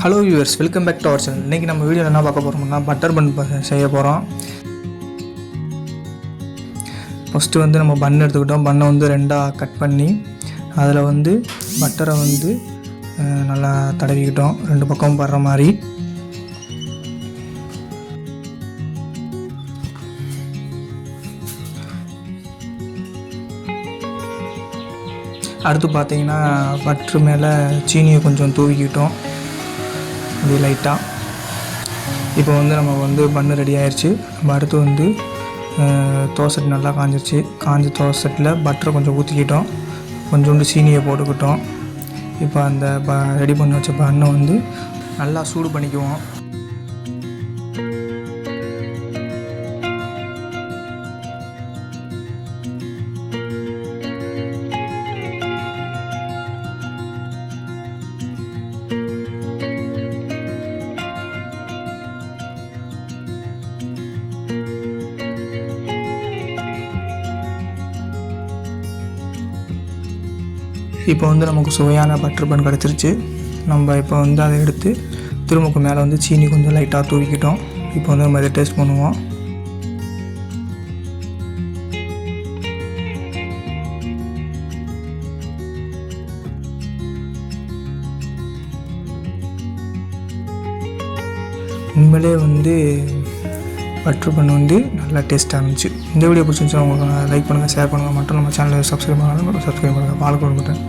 Hello viewers, welcome back to our channel. இன்றைக்கி நம்ம வீடியோவில் என்ன பார்க்க போகிறோம்னா பட்டர் பன் செய்ய போகிறோம். ஃபஸ்ட்டு வந்து நம்ம பன் எடுத்துக்கிட்டோம். பன்னை வந்து ரெண்டாக கட் பண்ணி அதில் வந்து பட்டரை வந்து நல்லா தடவிக்கிட்டோம், ரெண்டு பக்கமும் படுற மாதிரி. அடுத்து பார்த்திங்கன்னா பட்டர் மேலே சீனியை கொஞ்சம் தூவிக்கிட்டோம் அப்படி லைட்டாக. இப்போ வந்து நம்ம வந்து பன்னு ரெடி ஆயிடுச்சு. நம்ம அடுத்து வந்து தோசை நல்லா காஞ்சிருச்சு. காஞ்ச தோசைட்டில் பட்டரை கொஞ்சம் ஊற்றிக்கிட்டோம், கொஞ்சோண்டு சீனியை போட்டுக்கிட்டோம். இப்போ அந்த ரெடி பண்ணி வச்ச பன்னை வந்து நல்லா சூடு பண்ணிக்குவோம். இப்போ வந்து நமக்கு சுவையான பட்டர் பன் கிடச்சிருச்சு. நம்ம இப்போ வந்து அதை எடுத்து திரும்பக்கு மேலே வந்து சீனி கொஞ்சம் லைட்டாக தூவிக்கிட்டோம். இப்போ வந்து நம்ம இதை டேஸ்ட் பண்ணுவோம். உண்மையிலே வந்து பட்டர் பன் வந்து நல்லா டேஸ்ட்டாக இருந்துச்சு. இந்த வீடியோ பிடிச்சிருந்துச்சுன்னா உங்களுக்கு லைக் பண்ணுங்கள், ஷேர் பண்ணுங்கள், மற்றும் நம்ம சேனலை சப்ஸ்கிரைப் பண்ணுங்கள். பால் கொடுத்துட்டேன்.